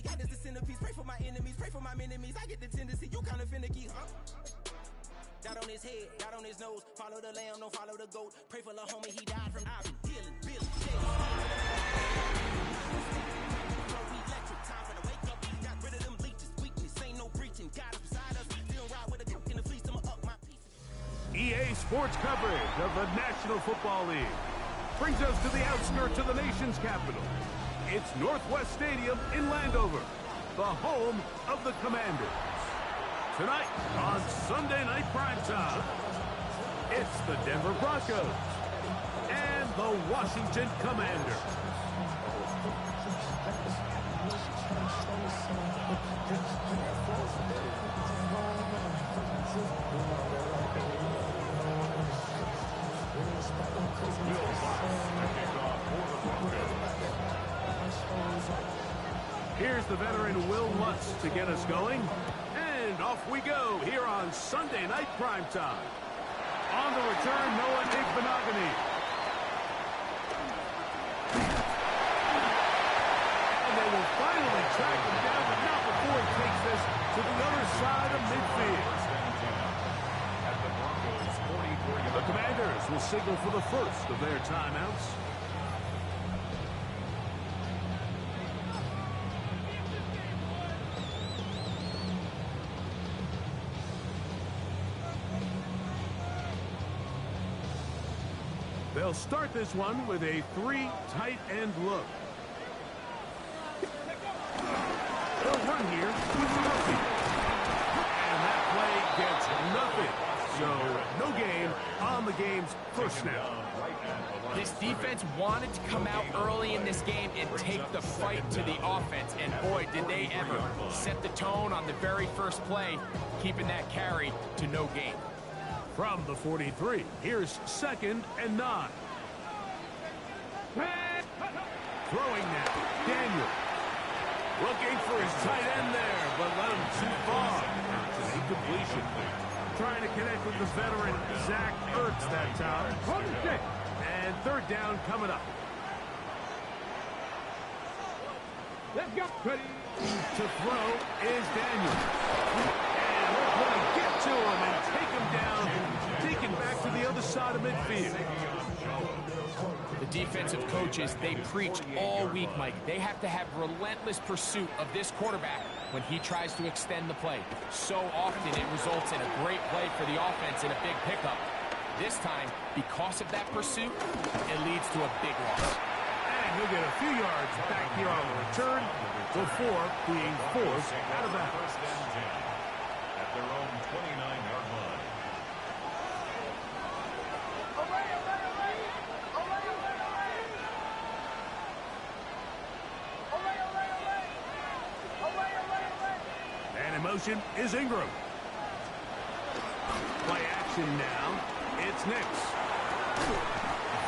got this the centerpiece. Pray for my enemies, pray for my enemies. I get the tendency, you kinda finicky, huh? Dot on his head, dot on his nose. Follow the lamb, don't follow the goat. Pray for the homie, he died from I've been healing, Billy. Electric, time for the wake up. Got rid of them leeches, weakness, ain't no breaching. God is beside us, still ride with a cook in the fleece. I'ma up my piece. EA Sports coverage of the National Football League brings us to the outskirts of the nation's capital. It's Northwest Stadium in Landover, the home of the Commanders. Tonight on Sunday Night Primetime, it's the Denver Broncos and the Washington Commanders. Here's the veteran Will Lutz to get us going. And off we go here on Sunday Night Primetime. On the return, Noah Igbenogany. And they will finally track him down, but not before he takes this to the other side of midfield. The Commanders will signal for the first of their timeouts. They'll start this one with a 3 tight end look. They'll run here with Murphy. And that play gets nothing. So no gain on the game's first snap. This defense wanted to come out early in this game and take the fight to the offense. And boy, did they ever set the tone on the very first play, keeping that carry to no gain. From the 43, here's 2nd and 9. Throwing now, Daniel. Looking for his tight end there, but let him too far. It's an incompletion. Trying to connect with the veteran, Zach Ertz that time. And 3rd down coming up. Let's go. Ready to throw is Daniel. And we're going to get to him and take him down, taken back to the other side of midfield. The defensive coaches, they preach all week, Mike. They have to have relentless pursuit of this quarterback when he tries to extend the play. So often it results in a great play for the offense and a big pickup. This time, because of that pursuit, it leads to a big loss. And he'll get a few yards back here on the return before being forced out of bounds. At their own 29-yard line. And in motion is Ingram. Play action now. It's Nix.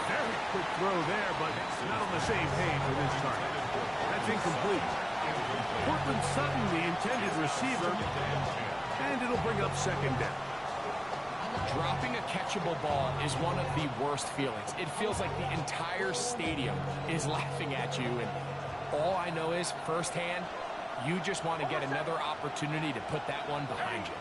Very quick throw there, but not on the same page with his target. That's incomplete. Cortland Sutton, the intended receiver, and it'll bring up 2nd down. Dropping a catchable ball is one of the worst feelings. It feels like the entire stadium is laughing at you, and all I know is, firsthand, you just want to get another opportunity to put that one behind you.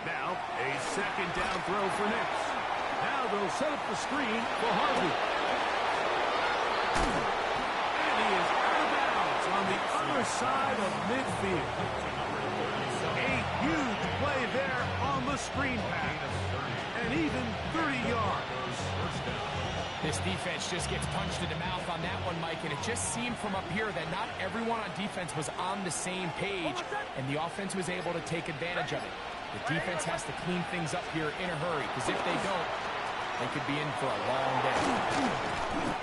Now, a 2nd down throw for Nix. Now they'll set up the screen for Harvey. And he is out of bounds on the other side of midfield. A huge play there on the screen pass. And even 30 yards. This defense just gets punched in the mouth on that one, Mike, and it just seemed from up here that not everyone on defense was on the same page, and the offense was able to take advantage of it. The defense has to clean things up here in a hurry, because if they don't, they could be in for a long day.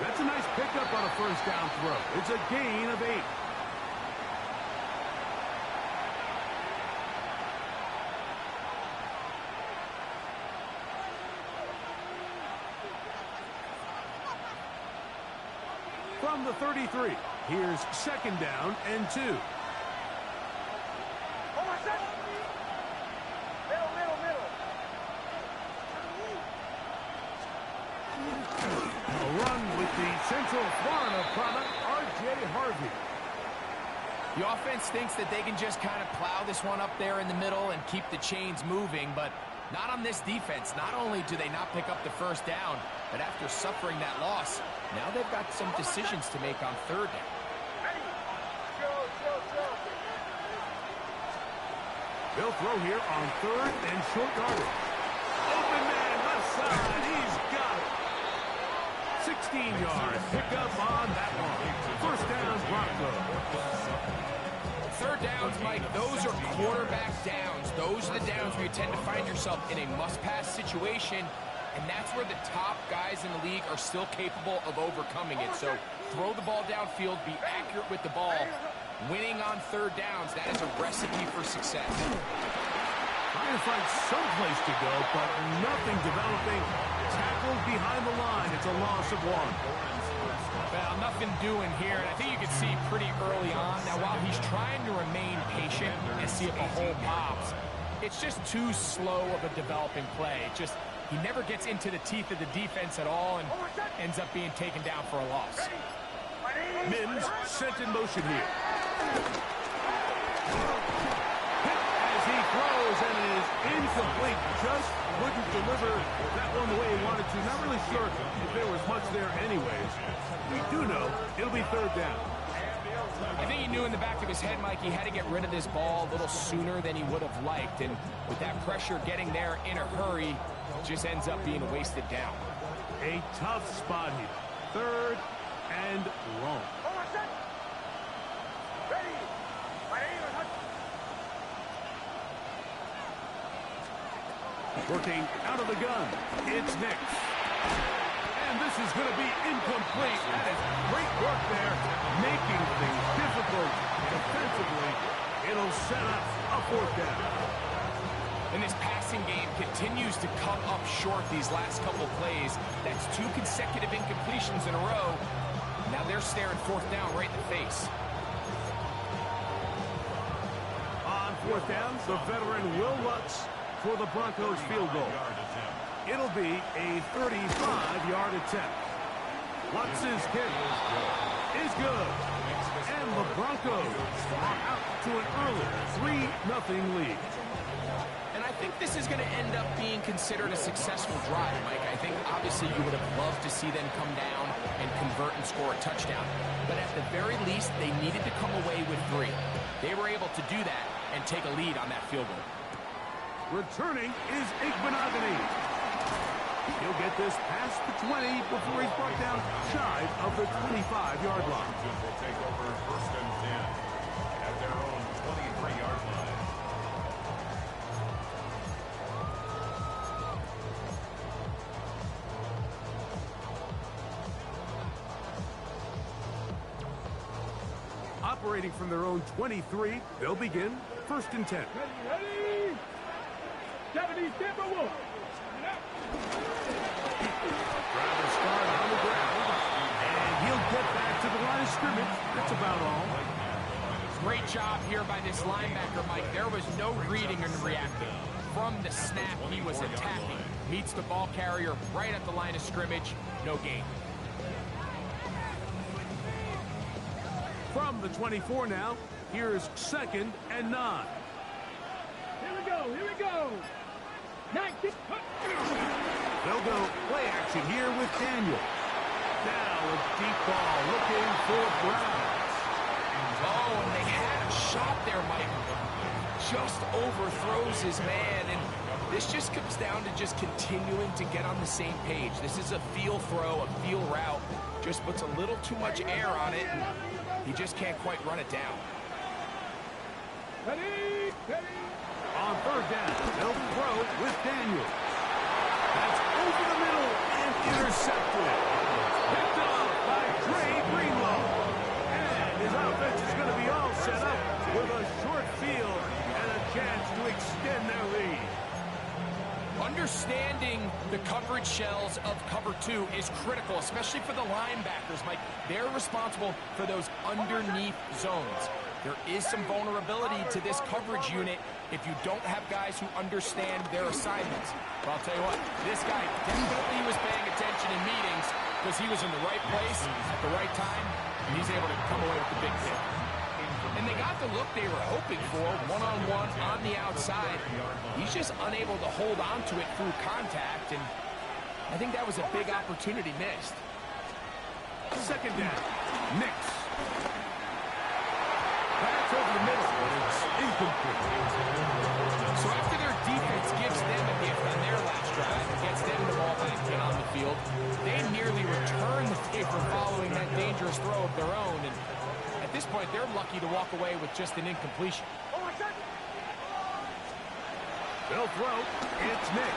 That's a nice pickup on a 1st down throw. It's a gain of 8. From the 33, here's 2nd down and 2. run with the Central Florida product, R.J. Harvey. The offense thinks that they can just kind of plow this one up there in the middle and keep the chains moving, but not on this defense. Not only do they not pick up the first down, but after suffering that loss, now they've got some decisions to make on third down. They'll throw here on third and short yardage. Open man left side. He's got it. 16-yard pickup on that one. First down, Broncos. Third downs, Mike, those are quarterback downs. Those are the downs where you tend to find yourself in a must-pass situation, and that's where the top guys in the league are still capable of overcoming it. So throw the ball downfield, be accurate with the ball. Winning on third downs, that is a recipe for success. Trying to find someplace to go, but nothing developing. Tackled behind the line. It's a loss of one. Well, nothing doing here, and I think you can see pretty early on. Now, while he's trying to remain patient and see if a hole pops, it's just too slow of a developing play. He never gets into the teeth of the defense at all and ends up being taken down for a loss. Mims sent in motion here. Hit as he throws, and it is incomplete. Just wouldn't deliver that one the way he wanted to. Not really sure if there was much there anyways. We do know it'll be third down. I think he knew in the back of his head, Mike, he had to get rid of this ball a little sooner than he would have liked. And with that pressure getting there in a hurry, it just ends up being a wasted down. A tough spot here. Third and long. Working out of the gun. It's Nix. And this is going to be incomplete. That is great work there, making things difficult defensively. It'll set up a fourth down. And this passing game continues to come up short these last couple plays. That's 2 consecutive incompletions in a row. Now they're staring fourth down right in the face. On fourth down, the veteran Will Lutz for the Broncos field goal. It'll be a 35-yard attempt. Lutz's kick is good. And the Broncos are out to an early 3-0 lead. And I think this is going to end up being considered a successful drive, Mike. I think obviously you would have loved to see them come down and convert and score a touchdown. But at the very least, they needed to come away with 3. They were able to do that and take a lead on that field goal. Returning is Igbenogany. He'll get this past the 20 before he's brought down shy of the 25-yard line. Will take over first and 10 at their own 23-yard line. Operating from their own 23, they'll begin first and 10. Ready? 70 Timberwolves. Driver start on the ground, and he'll get back to the line of scrimmage. That's about all. Great job here by this linebacker, Mike. There was no reading and reacting. From the snap, he was attacking. Meets the ball carrier right at the line of scrimmage. No gain. From the 24 now, here's second and 9. Here we go. Here we go. 19. They'll go play action here with Daniel. Now a deep ball looking for Brown. Oh, and they had a shot there, Mike. Just overthrows his man, and this just comes down to just continuing to get on the same page. This is a feel throw, a feel route. Just puts a little too much air on it, and he just can't quite run it down. Ready? Ready? On third down, they'll throw with Daniel. That's over the middle and intercepted. Picked off by Trey Greenlaw. And his offense is going to be all set up with a short field and a chance to extend their lead. Understanding the coverage shells of cover 2 is critical, especially for the linebackers, Mike. They're responsible for those underneath zones. There is some vulnerability to this coverage unit if you don't have guys who understand their assignments. But I'll tell you what, this guy definitely was paying attention in meetings. because he was in the right place at the right time, and he's able to come away with the big hit. And they got the look they were hoping for, one-on-one on the outside. He's just unable to hold on to it through contact, and I think that was a big opportunity missed. Second down. Nix. That's over the middle, but it's incomplete. So after their defense gives them a gift on their last drive and gets them the ball back in on the field, they nearly return the favor following that dangerous throw of their own. And at this point, they're lucky to walk away with just an incompletion. They'll throw. It's Nix.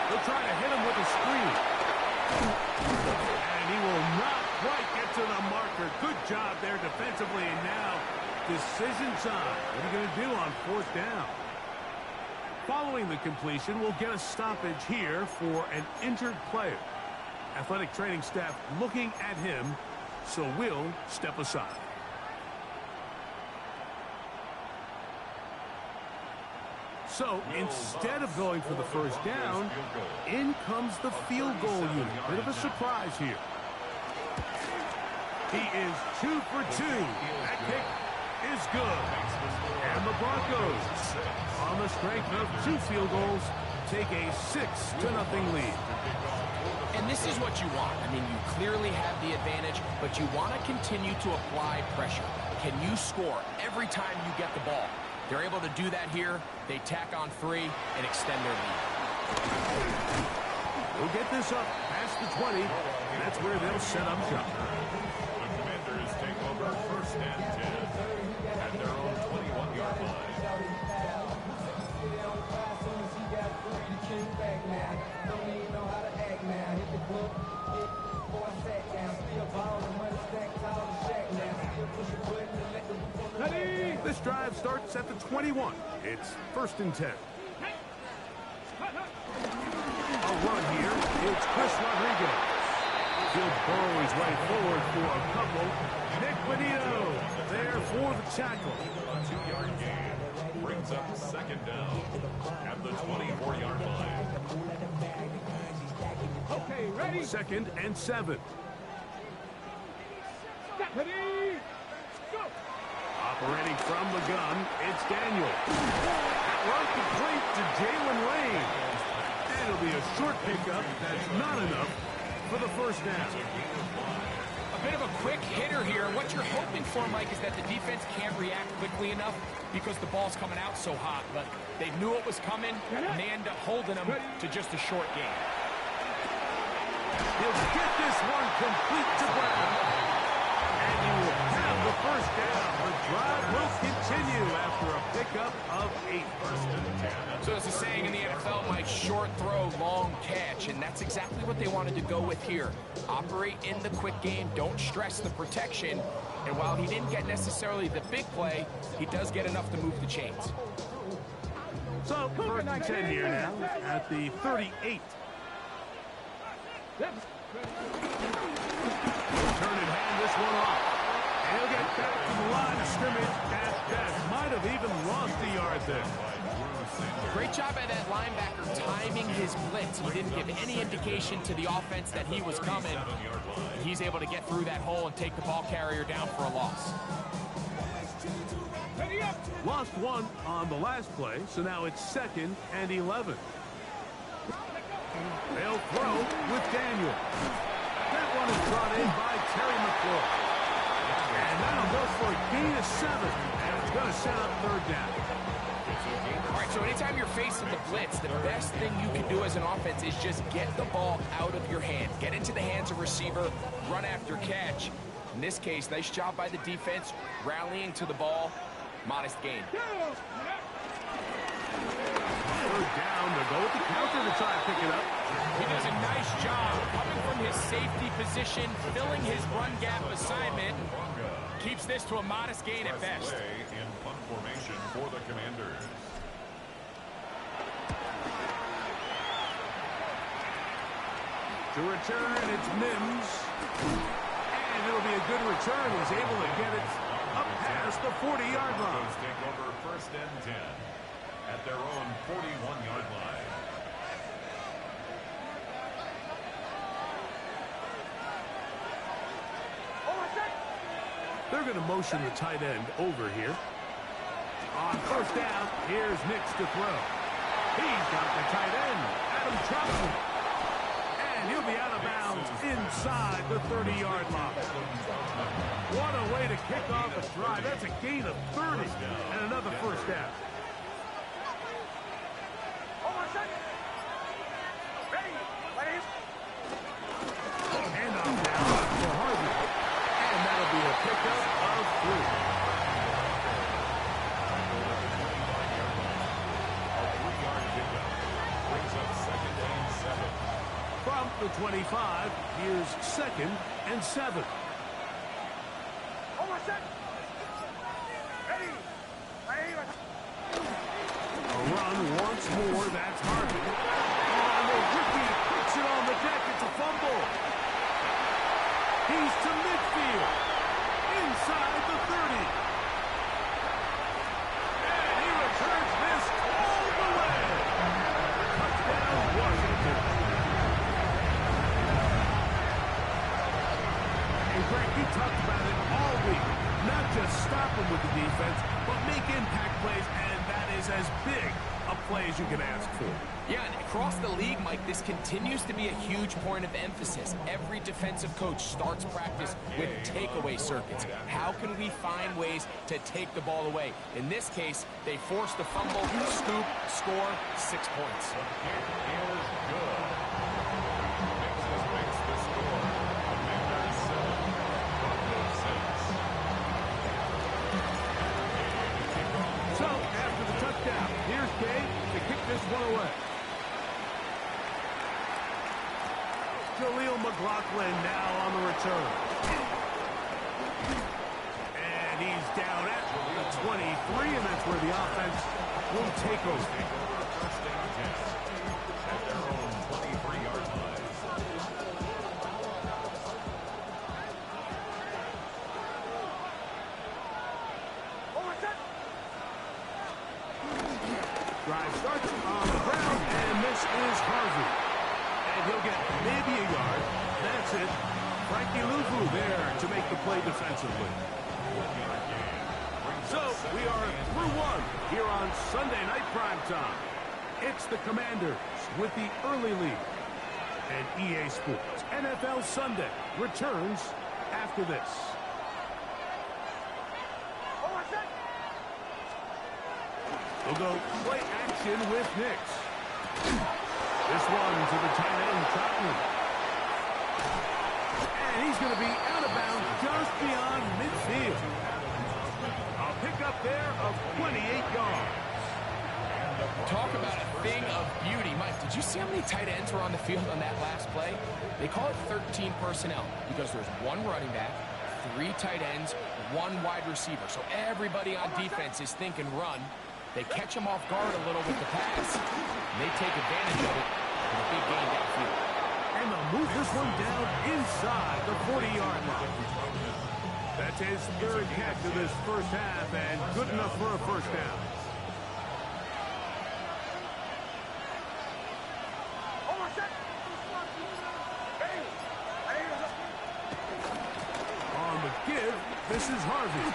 They'll try to hit him with a screen. And he will not quite get to the marker. Good job there defensively. And now, decision time. What are you going to do on fourth down? Following the completion, we'll get a stoppage here for an injured player. Athletic training staff looking at him, so we'll step aside. So instead of going for the first down, in comes the field goal unit. Bit of a surprise here. He is 2 for 2. That kick is good. And the Broncos, on the strength of 2 field goals, take a 6-0 lead. And this is what you want. I mean, you clearly have the advantage, but you want to continue to apply pressure. Can you score every time you get the ball? They're able to do that here. They tack on 3 and extend their lead. We'll get this up past the 20. That's where they'll set up shop. The Commanders take over first and 10 at their own 21-yard line. This drive starts at the 21. It's first and 10. A run here. It's Chris Rodriguez. He'll burrow his way forward for a couple. Nick Benito there for the tackle. A 2-yard gain brings up second down at the 24-yard line. Okay, ready? Second and 7. Ready? Go! Operating from the gun, it's Daniel. That run complete to Jalen Lane. And it'll be a short pickup. That's not enough for the first down. A bit of a quick hitter here. What you're hoping for, Mike, is that the defense can't react quickly enough because the ball's coming out so hot. But they knew it was coming, and they end up holding them to just a short gain. He'll get this one complete to Brown. And you will have the first down. The drive will continue after a pickup of 8. First and 10. So it's a saying in the NFL, Mike, short throw, long catch, and that's exactly what they wanted to go with here. Operate in the quick game, don't stress the protection, and while he didn't get necessarily the big play, he does get enough to move the chains. So first and 10 here now at the 38. Turn and hand this one off. And he'll get back to the line of scrimmage at best. Might have even lost a yard there. Great job by that linebacker timing his blitz. He didn't give any indication to the offense that he was coming. He's able to get through that hole and take the ball carrier down for a loss. Lost 1 on the last play, so now it's second and 11. They'll throw with Daniel. That one is brought in by Terry McLaurin. And that'll go for a gain of 7. And it's going to set up third down. All right, so anytime you're facing the blitz, the best thing you can do as an offense is just get the ball out of your hands. Get into the hands of receiver, run after catch. In this case, nice job by the defense, rallying to the ball. Modest gain. Third down, they'll go with the counter to try and pick it up. He does a nice job coming from his safety position, filling his run gap assignment. Keeps this to a modest gain at best. In punt formation for the Commanders. To return, it's Mims. And it'll be a good return. He's able to get it up past the 40-yard line. Take over first and 10 at their own 41-yard line. They're going to motion the tight end over here. On first down, here's Nix to throw. He's got the tight end, Adam Troutman. And he'll be out of bounds inside the 30-yard line. What a way to kick off a drive. That's a gain of 30 and another first down. And on down for Harvey. And that'll be a pickup of 3. From the 25, here's 2nd and 7. A run once more, that's Harvey. And the rookie puts it on the deck, it's a fumble. He's to midfield, inside the 30. And he returns this all the way. Touchdown, Washington. And Greg, you talked about it all week. Not just stop him with the defense, but make impact plays, and that is as big a play as you can ask for. Yeah, and across the league, Mike, this continues to be a huge point of emphasis. Every defensive coach starts practice with takeaway circuits. How can we find ways to take the ball away? In this case, they forced the fumble, scoop, score, 6 points. So, after the touchdown, here's Kay to kick this one away. Jaleel McLaughlin now on the return. And he's down at the 23, and that's where the offense will take over. First down test at their own 23-yard line. Drive starts on the ground, and this is Harvey. And he'll get maybe a yard. That's it. Frankie Luvu there to make the play defensively. So, we are through one here on Sunday Night Primetime. It's the Commanders with the early lead. And EA Sports NFL Sunday returns after this. We'll go play action with Nix. This one to the tight end, Troutman. And he's going to be out of bounds just beyond midfield. A pickup there of 28 yards. Talk about a thing of beauty. Mike, did you see how many tight ends were on the field on that last play? They call it 13 personnel because there's 1 running back, 3 tight ends, 1 wide receiver. So everybody on defense is thinking run. They catch him off guard a little with the pass. And they take advantage of it with a big gain downfield. And they'll move this one down inside the 40-yard line. That's his 3rd catch of this first half, and good enough for a first down. On the give, this is Harvey.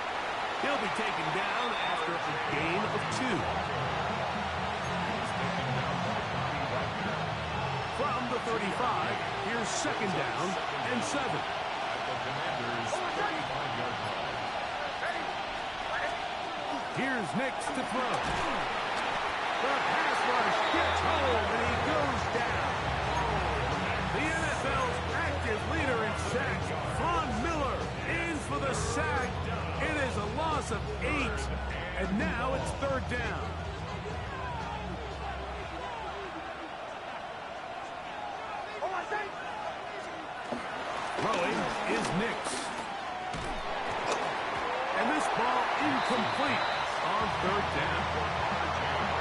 He'll be taken down after a gain of 2. From the 35, here's 2nd down and 7. Here's Nix to throw. The pass rush gets home, and he goes down. The NFL's active leader in sacks, Von Miller, in for the sack. It is a loss of 8, and now it's 3rd down. Throwing is Nix. And this ball incomplete on 3rd down.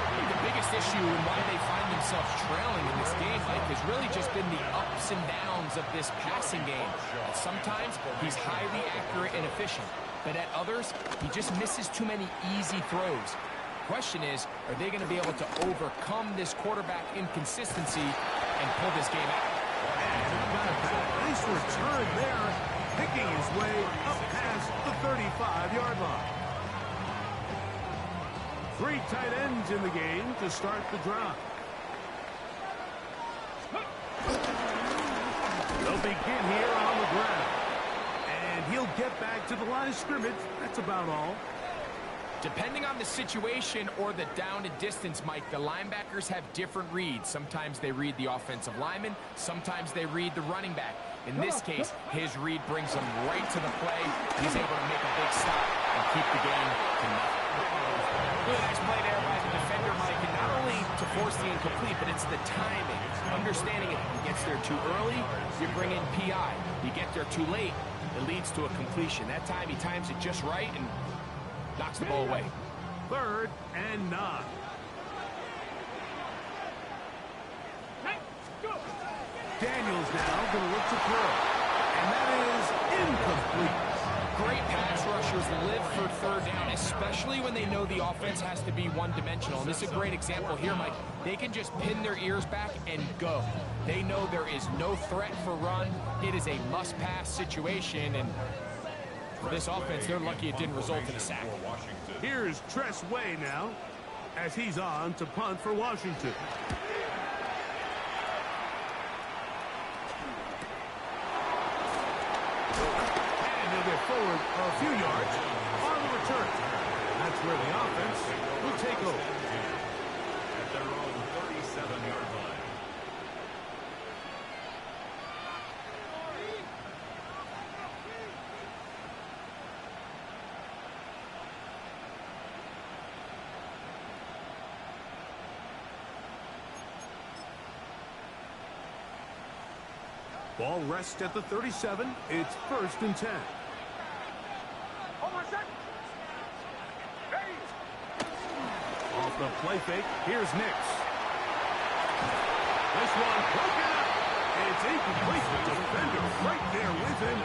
I think the biggest issue and why they find themselves trailing in this game, Mike, has really just been the ups and downs of this passing game. Sometimes he's highly accurate and efficient, but at others, he just misses too many easy throws. The question is, are they going to be able to overcome this quarterback inconsistency and pull this game out? And nice return there picking his way up past the 35-yard line. 3 tight ends in the game to start the drive. They'll begin here on the ground. And he'll get back to the line of scrimmage. That's about all. Depending on the situation or the down and distance, Mike, the linebackers have different reads. Sometimes they read the offensive lineman. Sometimes they read the running back. In this case, his read brings him right to the play. He's able to make a big stop and keep the game to nothing. Really nice play there by the defender, Mike. And not only to force the incomplete, but it's the timing. Understanding if he gets there too early, you bring in PI. You get there too late, it leads to a completion. That time he times it just right and knocks the ball away. 3rd and 9. Daniels now going to look to throw. And that is incomplete. Great pass rushers live for 3rd down, especially when they know the offense has to be one-dimensional. And this is a great example here, Mike. They can just pin their ears back and go. They know there is no threat for run. It is a must-pass situation, and for this offense, they're lucky it didn't result in a sack. Here's Tress Way now as he's on to punt for Washington. And he'll get forward a few yards on the return. That's where the offense will take over. At their own 37-yard line. Ball rests at the 37. It's 1st and 10. Off the play fake, here's Nix. This one broken up. It's incomplete. The defender right there with him.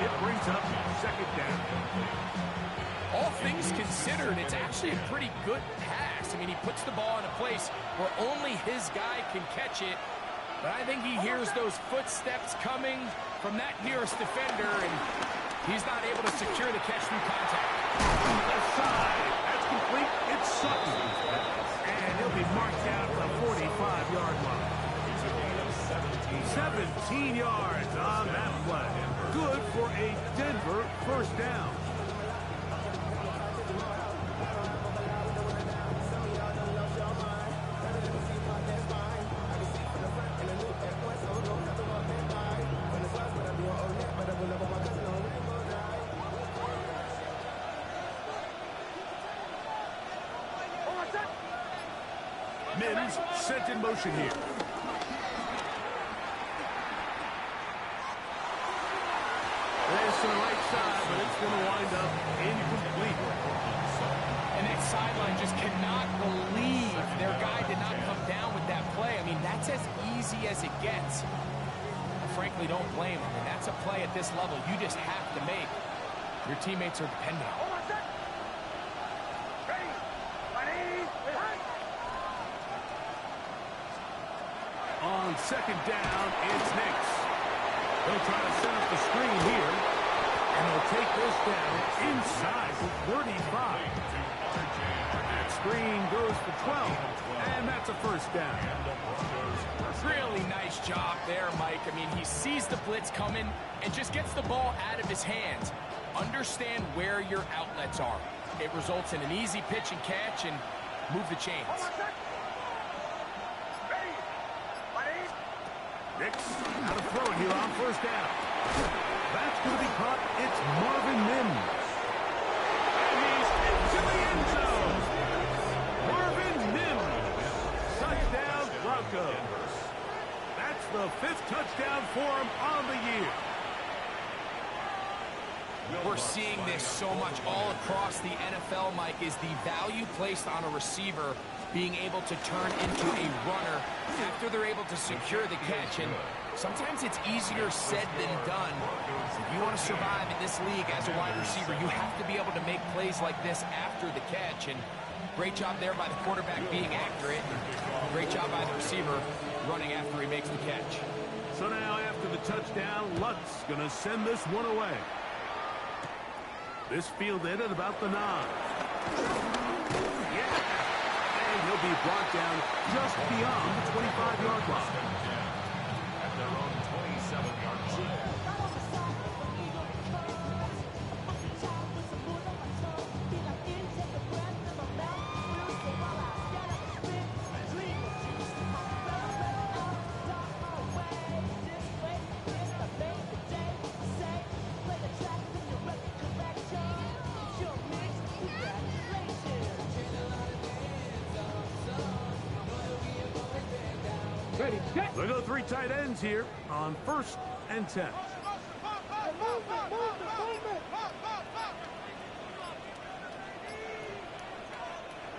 It brings up 2nd down. All things considered, it's actually a pretty good pass. I mean, he puts the ball in a place where only his guy can catch it. But I think he hears those footsteps coming from that nearest defender, and he's not able to secure the catch through contact. Left side. That's complete. It's Sutton. And he'll be marked down at the 45-yard line. 17 yards on that play. Good for a Denver 1st down. Mims sent in motion here. This to the right side, but it's going to wind up incomplete. And that sideline just cannot believe their guy did not come down with that play. I mean, that's as easy as it gets. I frankly don't blame him. And that's a play at this level you just have to make. Your teammates are dependent on it. On 2nd down, it's Nix. They'll try to set up the screen here, and they'll take this down inside the 35. That screen goes for 12, and that's a 1st down. Really nice job there, Mike. I mean, he sees the blitz coming and just gets the ball out of his hands. Understand where your outlets are. It results in an easy pitch and catch and move the chains. Nix out of throwing here on 1st down. That's going to be caught. It's Marvin Mims. And he's into the end zone. Marvin Mims. Touchdown Broncos. That's the 5th touchdown for him on the year. We're seeing this so much all across the NFL, Mike, is the value placed on a receiver being able to turn into a runner after they're able to secure the catch. And sometimes it's easier said than done. If you want to survive in this league as a wide receiver, you have to be able to make plays like this after the catch. And great job there by the quarterback being accurate. Great job by the receiver running after he makes the catch. So now after after the touchdown, Lutz going to send this one away. This fielded at about the 9. Yeah. And he'll be brought down just beyond the 25-yard line. At their own 27-yard line. Ready, set. They go 3 tight ends here on 1st and 10.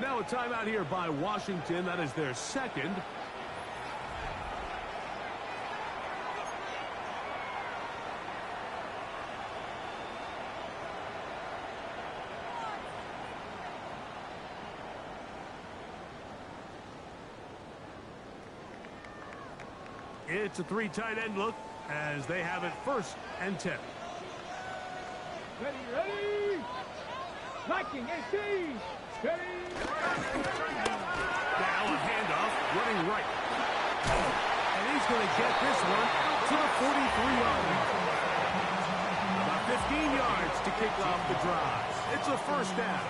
Now a timeout here by Washington. That is their second. It's a 3 tight end look as they have it 1st and 10. Ready, ready. Liking, AC. Ready. Now a handoff, running right. And he's going to get this one out to the 43-yard line. About 15 yards to kick off the drive. It's a 1st down.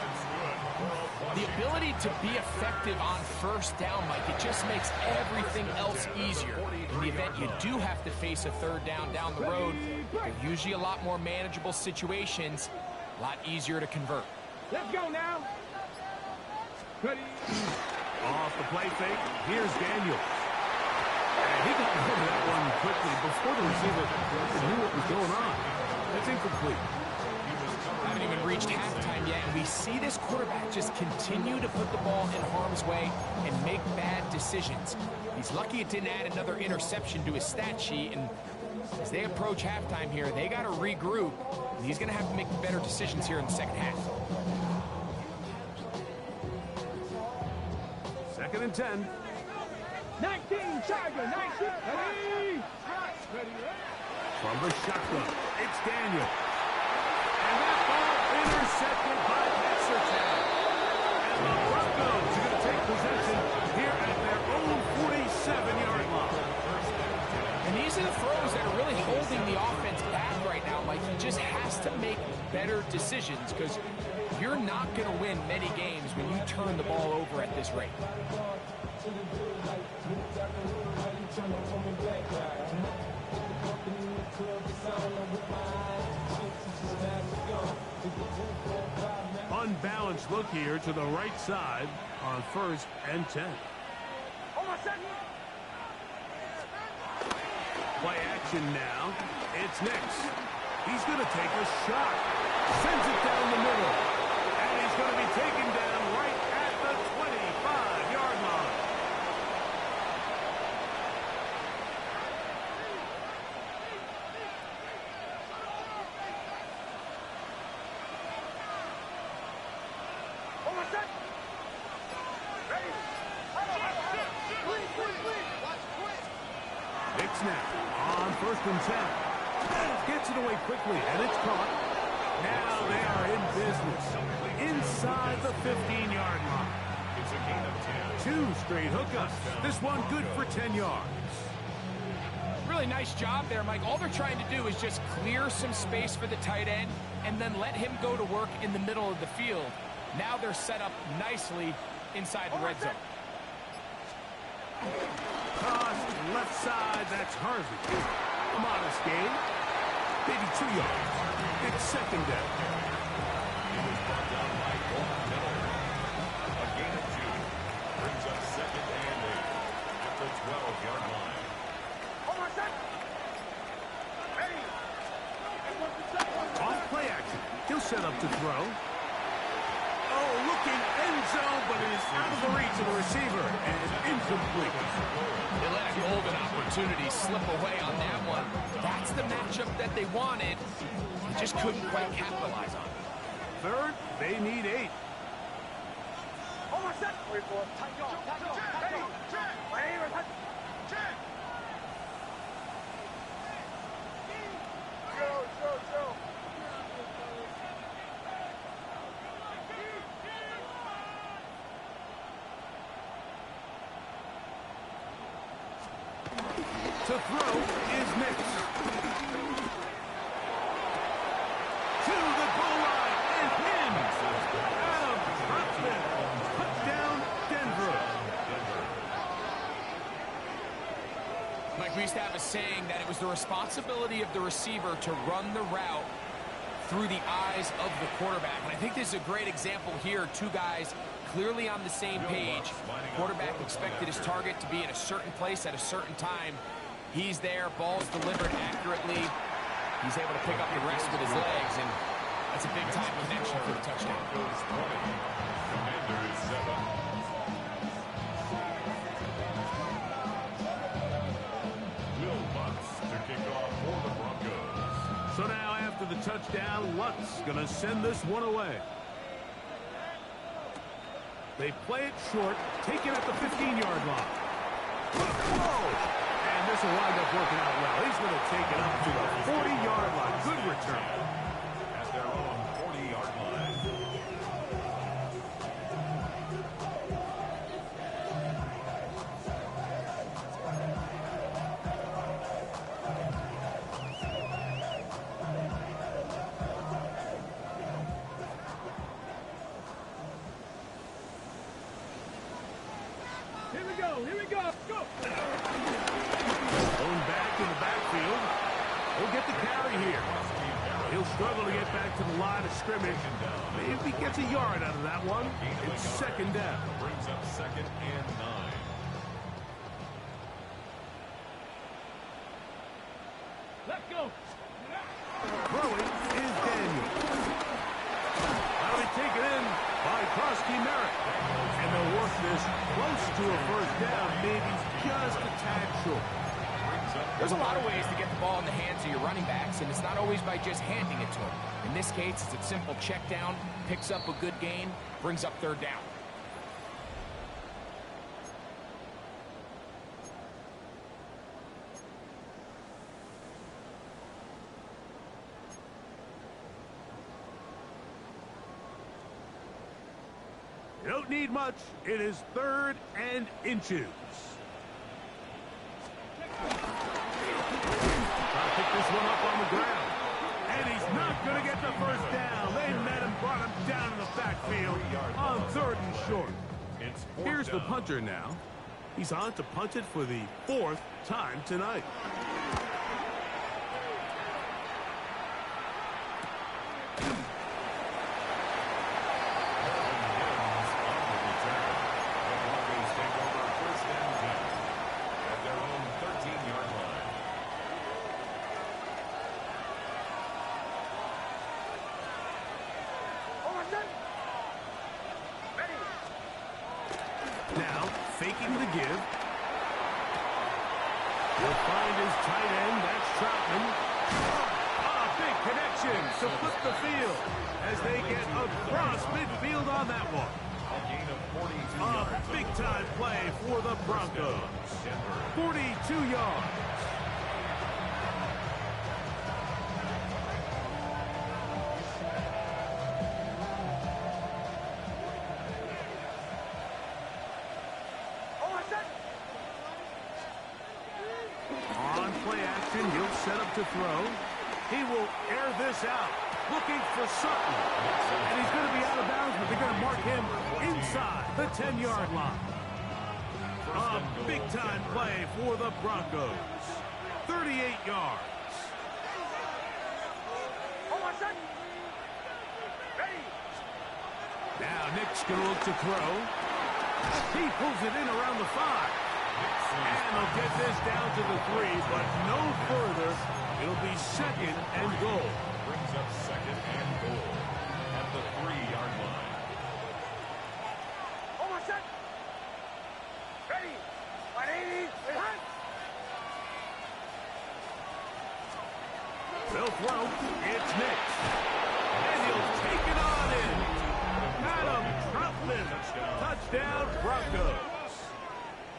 The ability to be effective on 1st down, Mike, it just makes everything else easier. In the event you do have to face a 3rd down the road, they're usually a lot more manageable situations, a lot easier to convert. Let's go now. Ready. Off the play fake, here's Daniels. And he got rid of that one quickly before the receiver knew what was going on. That's incomplete. Haven't even reached halftime yet, and we see this quarterback just continue to put the ball in harm's way and make bad decisions. He's lucky it didn't add another interception to his stat sheet, and as they approach halftime here, they got to regroup, and he's going to have to make better decisions here in the second half. 2nd and 10. 19, Charger, 19. Ready. Ready, From the shotgun, it's Daniel. And that ball intercepted by Petsertown. And the Broncos are going to take possession here at their own 47-yard line. And these are the throws that are really holding the offense back right now. Like, he just has to make better decisions because you're not going to win many games when you turn the ball over at this rate. Unbalanced look here to the right side on 1st and 10. Play action now. It's next. He's going to take a shot. Sends it down the middle. And he's going to be taken down right at the 25-yard line. It's now on 1st and 10. Gets it away quickly, and it's caught. Now they are in business inside the 15-yard line. It's a gain of 10. 2 straight hookups. This one good for 10 yards. Really nice job there, Mike. All they're trying to do is just clear some space for the tight end and then let him go to work in the middle of the field. Now they're set up nicely inside the red zone. Toss left side, that's Harvey. A modest gain. Maybe 2 yards. It's 2nd down. He was brought down by Golden Miller. A gain of 2 brings up 2nd and 8 at the 12-yard line. Off play action. He'll set up to throw. Oh, looking end zone, but it is out of the reach of the receiver and incomplete. They let a golden opportunity slip away on that one. That's the matchup that they wanted. They just couldn't quite capitalize on it. 3rd, they need 8. The throw is mixed. To the goal line and in. Adam Troutman. Touchdown, Denver. Mike, we used to have a saying that it was the responsibility of the receiver to run the route through the eyes of the quarterback. And I think this is a great example here. Two guys clearly on the same page. Quarterback expected his target to be in a certain place at a certain time. He's there, ball's delivered accurately. He's able to pick up the rest with his legs, and that's a big-time connection for the touchdown. Commanders 7. Will Lutz to kick off for the Broncos. So now after the touchdown, Lutz going to send this one away. They play it short, take it at the 15-yard line. Whoa! And this will wind up working out well. He's going to take it up to the 40-yard line. Good return. At their own 40-yard line. Here we go. Here we go. Go. Going back in the backfield. He'll get the carry here. He'll struggle to get back to the line of scrimmage. Maybe gets a yard out of that one. It's second down. Brings up 2nd and 9. Let's go. Throwing is Daniel. That'll be taken in by Krosky Merritt. And they'll work this close to a first down, maybe just a tad short. There's a lot of ways to get the ball in the hands of your running backs, and it's not always by just handing it to them. In this case, it's a simple check down, picks up a good gain, brings up third down. You don't need much. It is 3rd and inches. Trying to pick this one up on the ground. And he's not going to get the first down. They met him, brought him down in the backfield on 3rd and short. Here's the punter now. He's on to punt it for the 4th time tonight. Now, faking the give. Will find his tight end. That's Troutman. Big connection to flip the field as they get across midfield on that one. A big-time play for the Broncos. 42 yards. On play action, he'll set up to throw. He will air this out, looking for Sutton. And he's going to be out of bounds, but they're going to mark him inside the 10-yard line. A big-time play for the Broncos. 38 yards. Now Nick's going to look to throw. He pulls it in around the 5. And they'll get this down to the 3, but no further. It'll be 2nd and goal. Brings up 2nd and goal at the 3-yard line. They'll throw. It's Nick. And he'll take it on in. Adam Troutman. Touchdown, Broncos.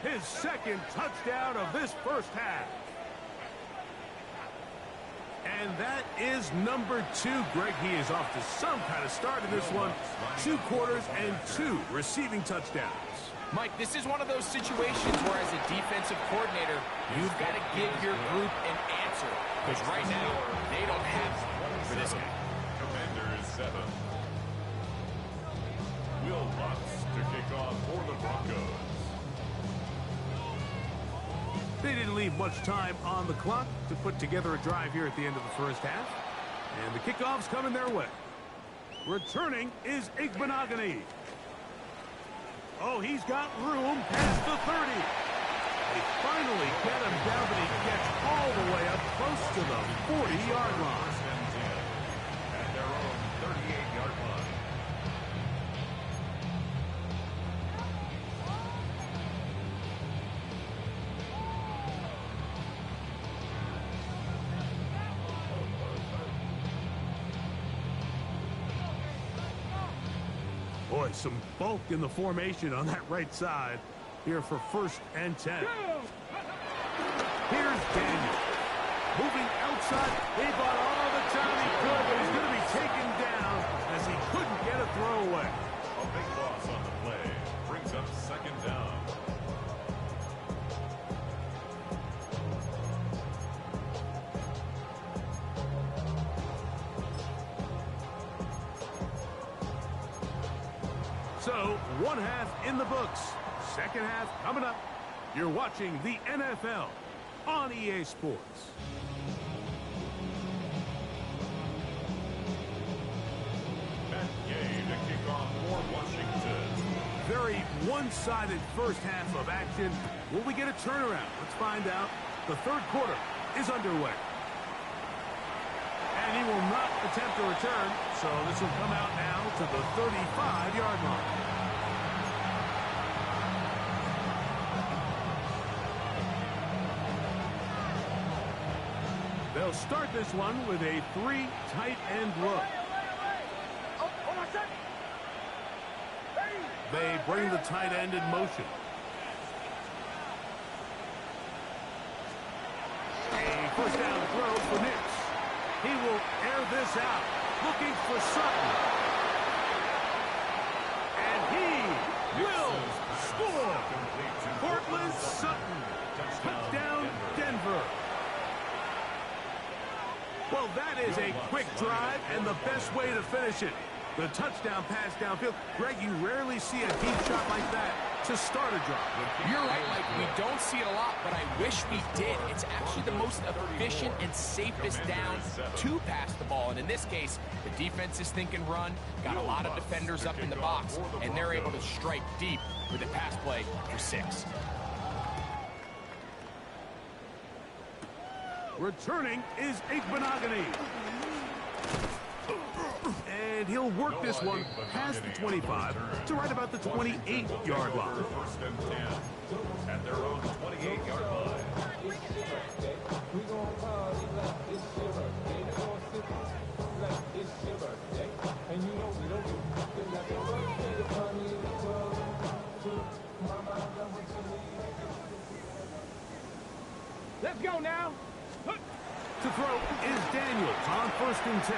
His 2nd touchdown of this first half. And that is number 2. Greg, he is off to some kind of start in this one. 2 quarters and 2 receiving touchdowns. Mike, this is one of those situations where as a defensive coordinator, you've got to give your group an answer. Because right now, they don't have one for this guy. Commanders 7. Will Lutz to kick off for the Broncos. They didn't leave much time on the clock to put together a drive here at the end of the first half. And the kickoff's coming their way. Returning is Igbenogany. Oh, he's got room past the 30. They finally get him down, but he gets all the way up close to the 40-yard line. First and 10 at their own 38-yard line. Boy, some bulk in the formation on that right side here for 1st and 10. Here's Daniel. Moving outside. He bought all the time he could, but he's going to be taken down as he couldn't get a throw away. A big loss on the play. Brings up 2nd down. So, one half in the books. Second half coming up. You're watching the NFL on EA Sports. Matt Gay to kick off for Washington. Very one-sided first half of action. Will we get a turnaround? Let's find out. The third quarter is underway. And he will not attempt a return, so this will come out now to the 35-yard line. They'll start this one with a 3 tight end look. They bring the tight end in motion. A first down throw for Nix. He will air this out, looking for Sutton. And he will score. Cortland Sutton. Touchdown, Denver. Well, that is a quick drive and the best way to finish it. The touchdown pass downfield. Greg, you rarely see a deep shot like that to start a drive. You're right, Mike. We don't see it a lot, but I wish we did. It's actually the most efficient and safest down to pass the ball. And in this case, the defense is thinking run, got a lot of defenders up in the box, and they're able to strike deep with a pass play for 6. Returning is Igbenogany. And he'll work this one past the 25 to right about the 28-yard line. First and 10 at their own 28-yard line. Let's go now. To throw is Daniels on 1st and 10.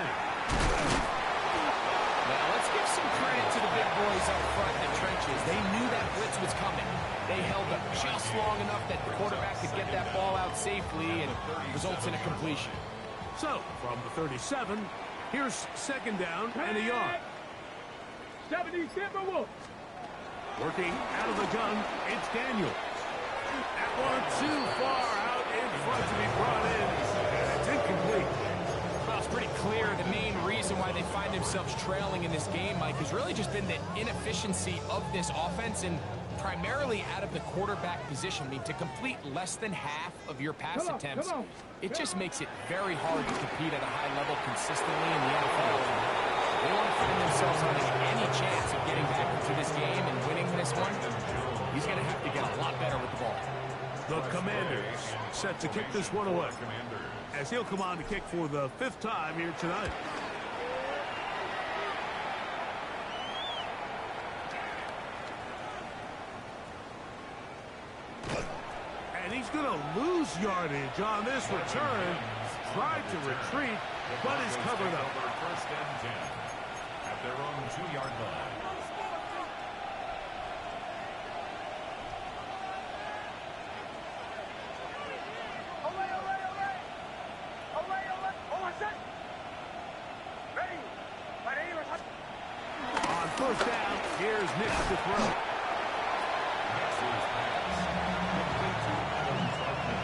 Now, let's give some credit to the big boys up front in the trenches. They knew that blitz was coming. They held up just long enough that the quarterback could get that ball out safely and results in a completion. So, from the 37, here's 2nd down and a yard. 70 Timberwolves. Working out of the gun, it's Daniels. That one too far out in front to be brought in, and it's incomplete. Well, it's pretty clear the main reason why they find themselves trailing in this game, Mike, has really just been the inefficiency of this offense and primarily out of the quarterback position. I mean, to complete less than half of your pass attempts, it just makes it very hard to compete at a high level consistently in the NFL. They want to find themselves having any chance of getting back into this game and winning this one. He's going to have to get a lot better with the ball. The Commanders set to kick this one away, as he'll come on to kick for the 5th time here tonight. And he's going to lose yardage on this return. Tried to retreat, but is covered up. First and 10 at their own 2-yard line. First down, here's Nick to throw. Passes pass. Complete to Adam Troutman.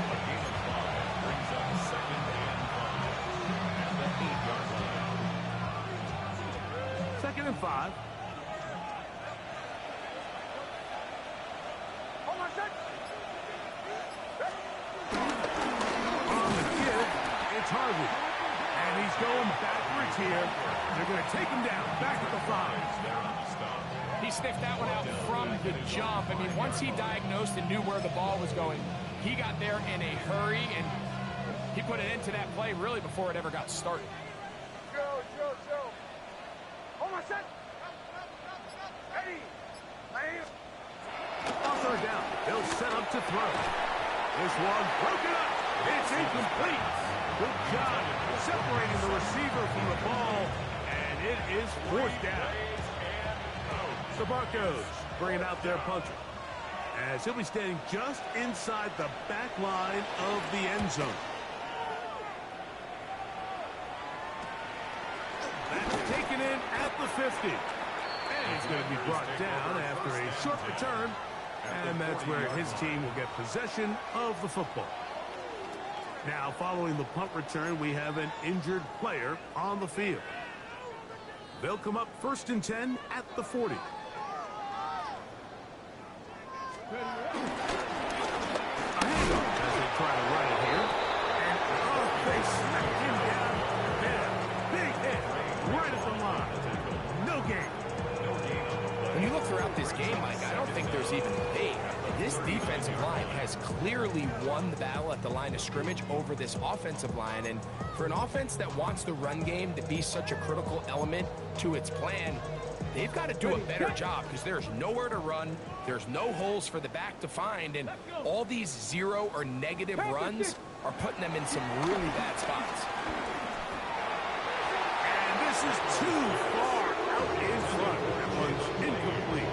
A gain of 5 brings up 2nd and 5 at the 8-yard line. 2nd and 5. On the give, it's Harvey. And he's going backwards here. They're going to take him down, back at the 5. There on the stop. He sniffed that one out from the jump. I mean, once he diagnosed and knew where the ball was going, he got there in a hurry, and he put it into that play really before it ever got started. On third down, they'll set up to throw. This one broken up. It's incomplete. Good job separating the receiver from the ball, and it is 4th down. The Broncos bringing out their punter, as he'll be standing just inside the back line of the end zone. That's taken in at the 50. And he's going to be brought down after a short return, and that's where his team will get possession of the football. Now, following the punt return, we have an injured player on the field. They'll come up 1st and 10 at the 40. A handoff as they try to run it here. And, they smacked him down there. Big hit right at the line. No gain. When you look throughout this game, Mike, I don't think there's even debate. This defensive line has clearly won the battle at the line of scrimmage over this offensive line. And for an offense that wants the run game to be such a critical element to its plan, they've got to do a better job because there's nowhere to run. There's no holes for the back to find. And all these 0 or negative runs are putting them in some really bad spots. And this is too far out in front. That one's incomplete.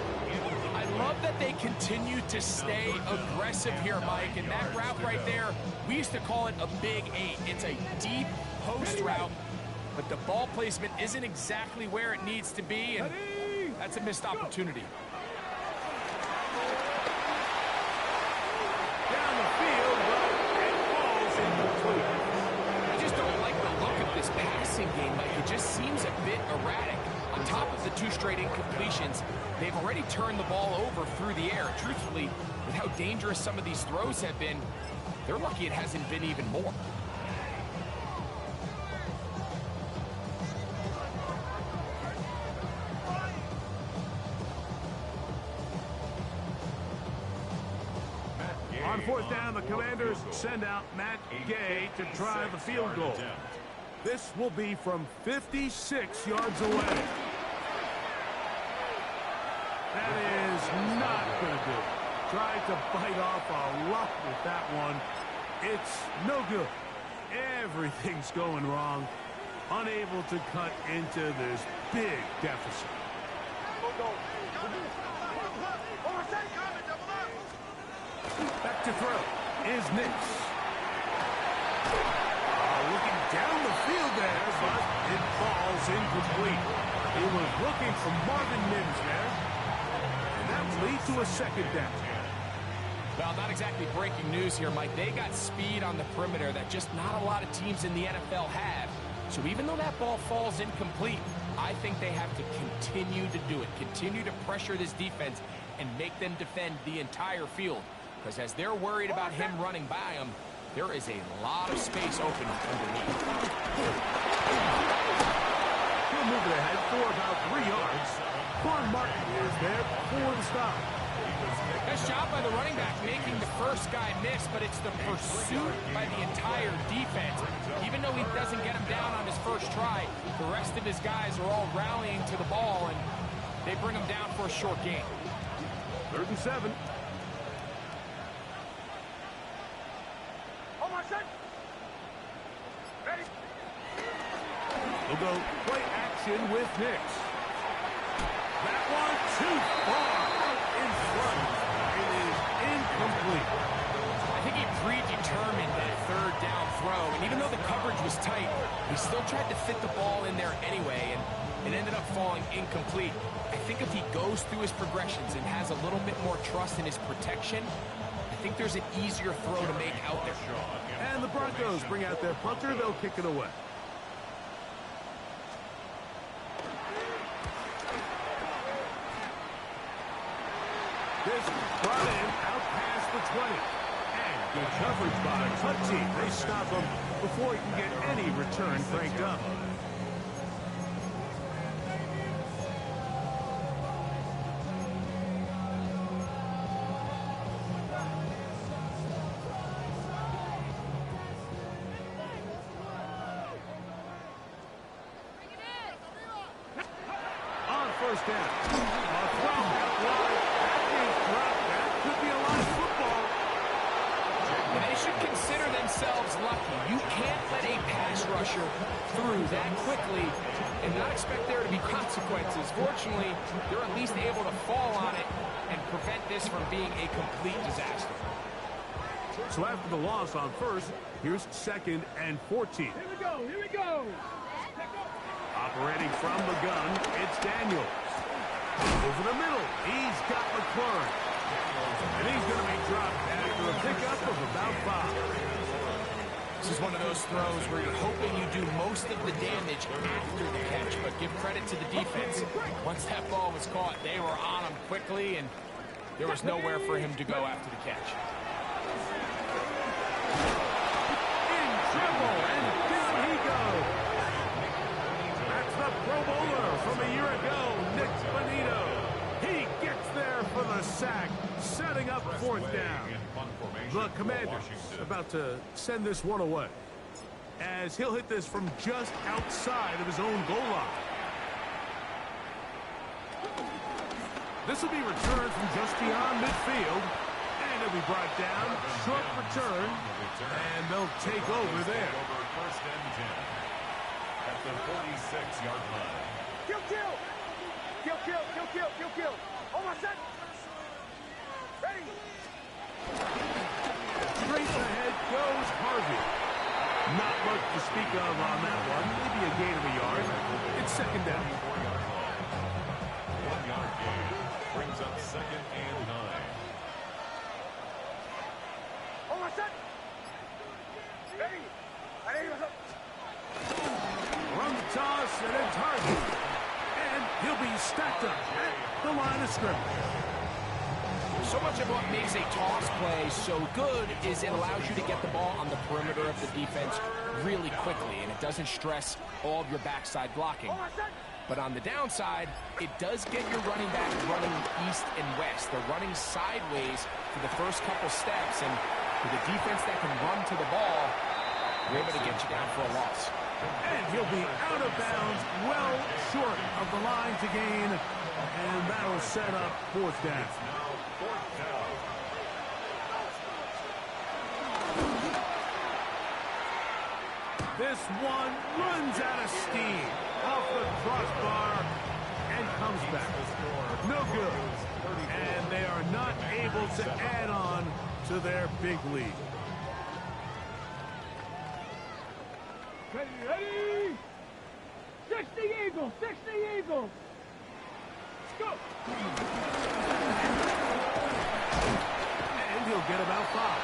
I love that they continue to stay aggressive here, Mike. And that route right there, we used to call it a big 8. It's a deep post route, but the ball placement isn't exactly where it needs to be, and that's a missed opportunity. Down the field, but it falls incomplete. I just don't like the look of this passing game, Mike. It just seems a bit erratic. On top of the 2 straight incompletions, they've already turned the ball over through the air. Truthfully, with how dangerous some of these throws have been, they're lucky it hasn't been even more. On 4th down, the Commanders send out Matt Gay to try the field goal. This will be from 56 yards away. That is not going to do it. Tried to bite off a lot with that one. It's no good. Everything's going wrong. Unable to cut into this big deficit. Back to throw is Nix. Looking down the field there, but it falls incomplete. He was looking for Marvin Mims there. And that will lead to a 2nd down. Well, not exactly breaking news here, Mike. They got speed on the perimeter that just not a lot of teams in the NFL have. So even though that ball falls incomplete, I think they have to continue to do it. Continue to pressure this defense and make them defend the entire field. Because as they're worried about him running by them, there is a lot of space open underneath. He'll move it ahead for about 3 yards. Quan Martin is there for the stop. Nice job by the running back making the first guy miss, but it's the pursuit by the entire defense. Even though he doesn't get him down on his first try, the rest of his guys are all rallying to the ball, and they bring him down for a short gain. 3rd and 7. We'll go play action with Nix. That one too far out in front. It is incomplete. I think he predetermined that 3rd down throw, and even though the coverage was tight, He still tried to fit the ball in there anyway, and it ended up falling incomplete. I think if he goes through his progressions and has a little bit more trust in his protection, I think there's an easier throw to make out there. And the Broncos bring out their punter. They'll kick it away. This brought in out past the 20. And good coverage by Hutchie. They stop him before he can get any return cranked up. On first down. A throw out wide. That is dropped. That could be a lot of football. And they should consider themselves lucky. You can't let a pass rusher through that quickly and not expect there to be consequences. Fortunately, they're at least able to fall on it and prevent this from being a complete disaster. So after the loss on first, here's 2nd and 14. Here we go, here we go. Operating from the gun, it's Daniels. Over the middle, he's got McLaurin. And he's going to be dropped after a pickup of about 5. This is one of those throws where you're hoping you do most of the damage after the catch, but give credit to the defense. Once that ball was caught, they were on him quickly, and there was nowhere for him to go after the catch. In trouble, and down he goes. That's the Pro Bowler from a year ago, Nick Bonito. He gets there for the sack, setting up 4th down. The Commanders about to send this one away, as he'll hit this from just outside of his own goal line. This will be returned from just beyond midfield, and it'll be brought down, short return, and they'll take over there. First and 10 at the 46-yard line. Kill, kill. Kill, kill, kill, kill, kill, kill. Oh, my son. Ready. Straight ahead goes Harvey. Not much to speak of on that one. Maybe a gain of a yard. It's 2nd down. 1-yard gain brings up 2nd and 9. Oh, my son. Ready. From the toss, and it's Harvey. And he'll be stacked up at the line of scrimmage. So much of what makes a toss play so good is it allows you to get the ball on the perimeter of the defense really quickly, and it doesn't stress all of your backside blocking. But on the downside, it does get your running back running east and west. They're running sideways for the first couple steps, and with a defense that can run to the ball, you're able to get you down for a loss. And he'll be out of bounds, well short of the line to gain, and that'll set up 4th down. This one runs out of steam off the crossbar and comes back. No good. And they are not able to add on to their big lead. Ready, ready. 60 Eagles, 60 Eagles. Let's go. And he'll get about 5.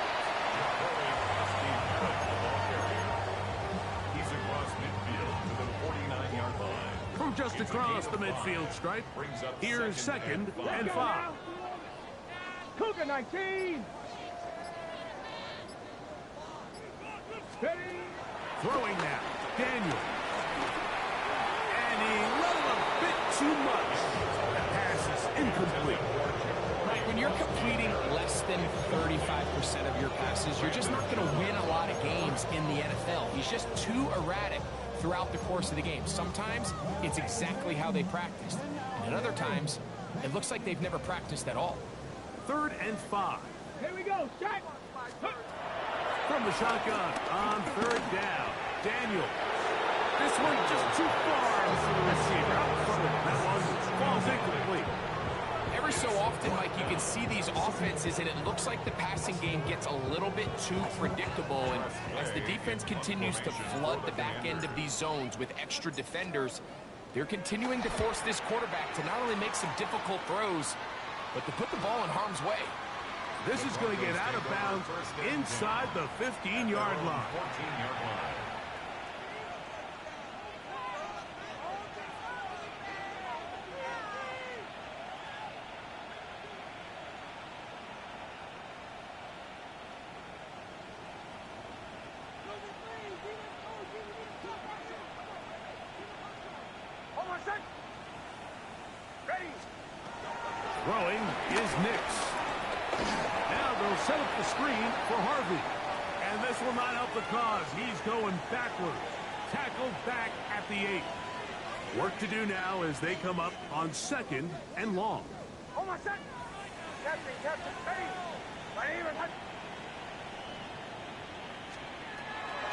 He's across midfield to the 49-yard line. From just across the midfield stripe, here's 2nd and 5. Cougar 19. Ready. Throwing now, Daniel. And he let him a bit too much. The pass is incomplete. Right, when you're completing less than 35% of your passes, you're just not going to win a lot of games in the NFL. He's just too erratic throughout the course of the game. Sometimes it's exactly how they practiced, and at other times it looks like they've never practiced at all. 3rd and 5. Here we go. Shot. From the shotgun on 3rd down, Daniel. This one just too far for the receiver. Out from it. That one falls incomplete. Every so often, Mike, you can see these offenses, and it looks like the passing game gets a little bit too predictable. And as the defense continues to flood the back end of these zones with extra defenders, they're continuing to force this quarterback to not only make some difficult throws, but to put the ball in harm's way. This is going to get out of bounds inside the 15-yard line. 14-yard line. Throwing is Nix. Now they'll set up the screen for Harvey. And this will not help the cause. He's going backwards. Tackled back at the 8. Work to do now as they come up on 2nd and long.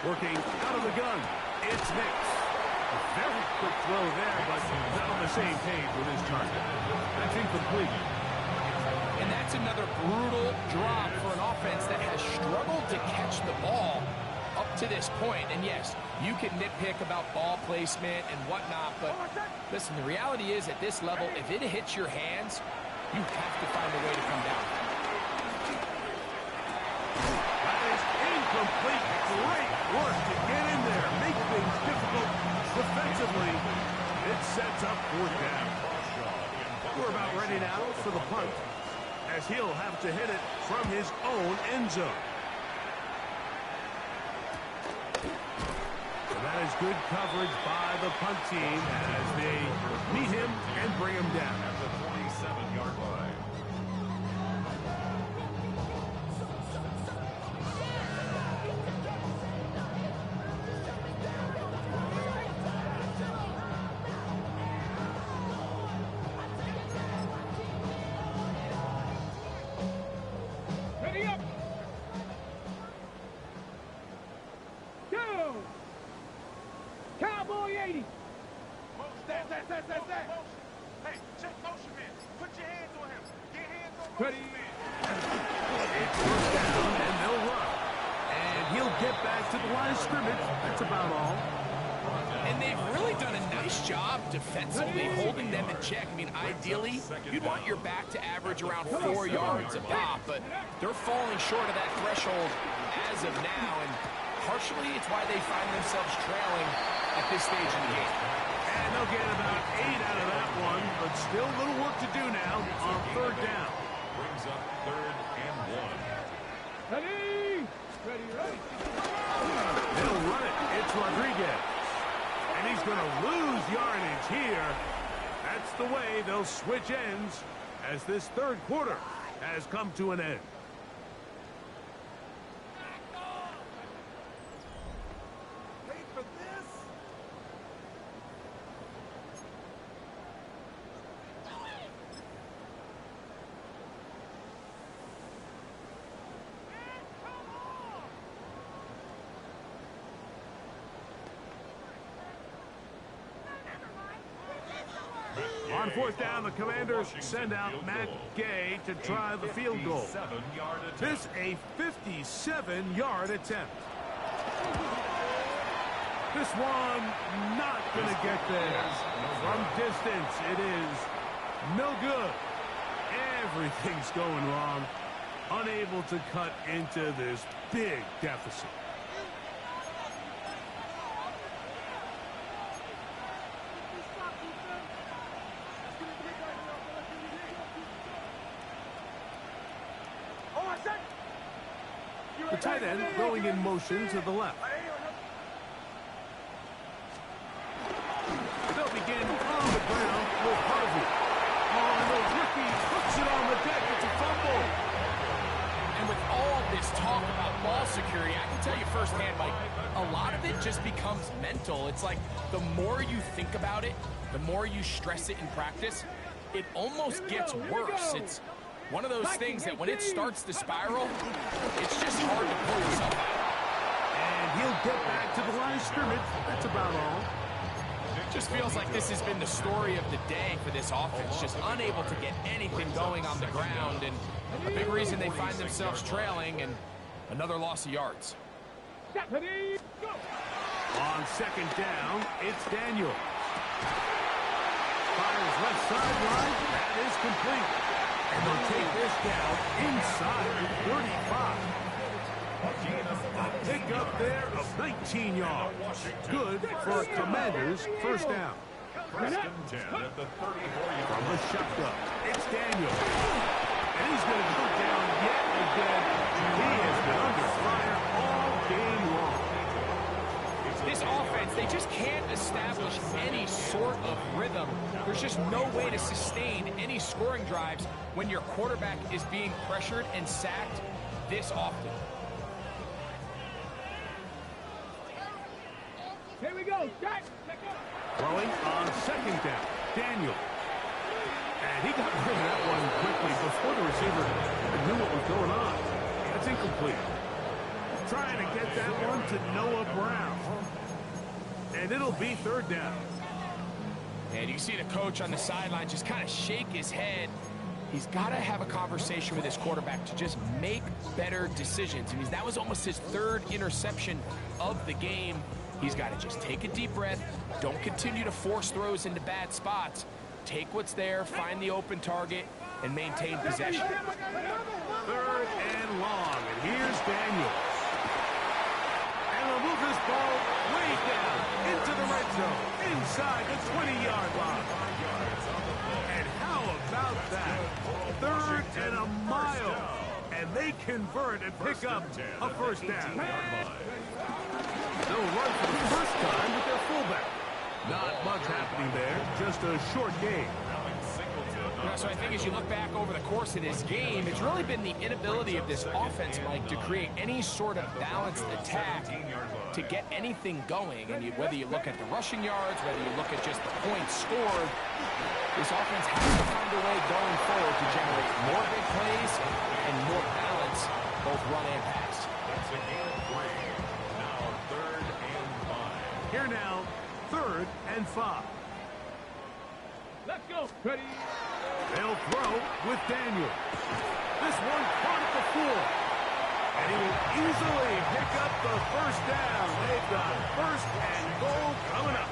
Working out of the gun. It's Nix. A very quick throw there, but not on the same page with his target. That's incomplete. And that's another brutal drop for an offense that has struggled to catch the ball up to this point. And yes, you can nitpick about ball placement and whatnot, but listen, the reality is at this level, if it hits your hands, you have to find a way to come down. That is incomplete. Great work to get in there, make things difficult defensively. It sets up 4th down. We're about ready now for the punt, as he'll have to hit it from his own end zone. So that is good coverage by the punt team as they meet him and bring him down. At the 47-yard line. Cowboy 80. Stand. Hey, check motion, man. Put your hands on him. Get hands on Ready. motion, man. It's 1st down, and they'll run. And he'll get back to the line of scrimmage. That's about all. And they've really done a nice job defensively holding them in check. I mean, ideally, you'd want your back to average around 4 yards a pop, but they're falling short of that threshold as of now, and partially it's why they find themselves trailing at this stage in the game. And they'll get about 8 out of that one, but still a little work to do now on 3rd down. Brings up 3rd and 1. Ready. They'll run it. It's Rodriguez. And he's going to lose yardage here. That's the way they'll switch ends as this 3rd quarter has come to an end. On 4th down, the Commanders send out Matt Gay to try the field goal. This a 57-yard attempt. This one not going to get there. From distance, it is no good. Everything's going wrong. Unable to cut into this big deficit. The tight end going in motion to the left. They'll begin on the ground with Harvey. Oh, and the rookie hooks it on the deck. It's a fumble. And with all this talk about ball security, I can tell you firsthand, Mike, a lot of it just becomes mental. It's like the more you think about it, the more you stress it in practice, it almost gets worse. It's one of those things that when it starts to spiral, it's just hard to pull yourself out. And he'll get back to the line of scrimmage. That's about all. Just feels like this has been the story of the day for this offense. Just unable to get anything going on the ground. And a big reason they find themselves trailing and another loss of yards. On second down, it's Daniel. Fires left sideline. That is complete. And they'll take this down inside the 35. A pickup there of 19 yards. Good for a Commanders first down. First and 10 at the 34-yard From the shotgun, it's Daniel. And he's going to go down yet again. He has been under fire all game long. This offense, they just can't establish any sort of rhythm. There's just no way to sustain any scoring drives when your quarterback is being pressured and sacked this often. Here we go. Jack. Throwing on second down, Daniel. And he got rid of that one quickly before the receiver knew what was going on. That's incomplete. Trying to get that one to Noah Brown. And it'll be third down. And you see the coach on the sideline just kind of shake his head. He's got to have a conversation with his quarterback to just make better decisions. I mean, that was almost his third interception of the game. He's got to just take a deep breath. Don't continue to force throws into bad spots. Take what's there, find the open target, and maintain possession. Third and long. And here's Daniel. And they'll move this ball way down into the red zone, inside the 20-yard line. And how about that? Third and a mile. And they convert and pick up a first down. They'll run for the first time with their fullback. Not much happening there, just a short game. So I think as you look back over the course of this game, it's really been the inability of this offense, Mike, to create any sort of balanced attack to get anything going. And whether you look at the rushing yards, whether you look at just the points scored, this offense has to find a way going forward to generate more big plays and more balance, both run and pass. That's a gain of 3. Now 3rd and 5. Here now, 3rd and 5. Let's go. Ready. They'll throw with Daniel. This one caught at the 4. And he will easily pick up the first down. They've got first and goal coming up.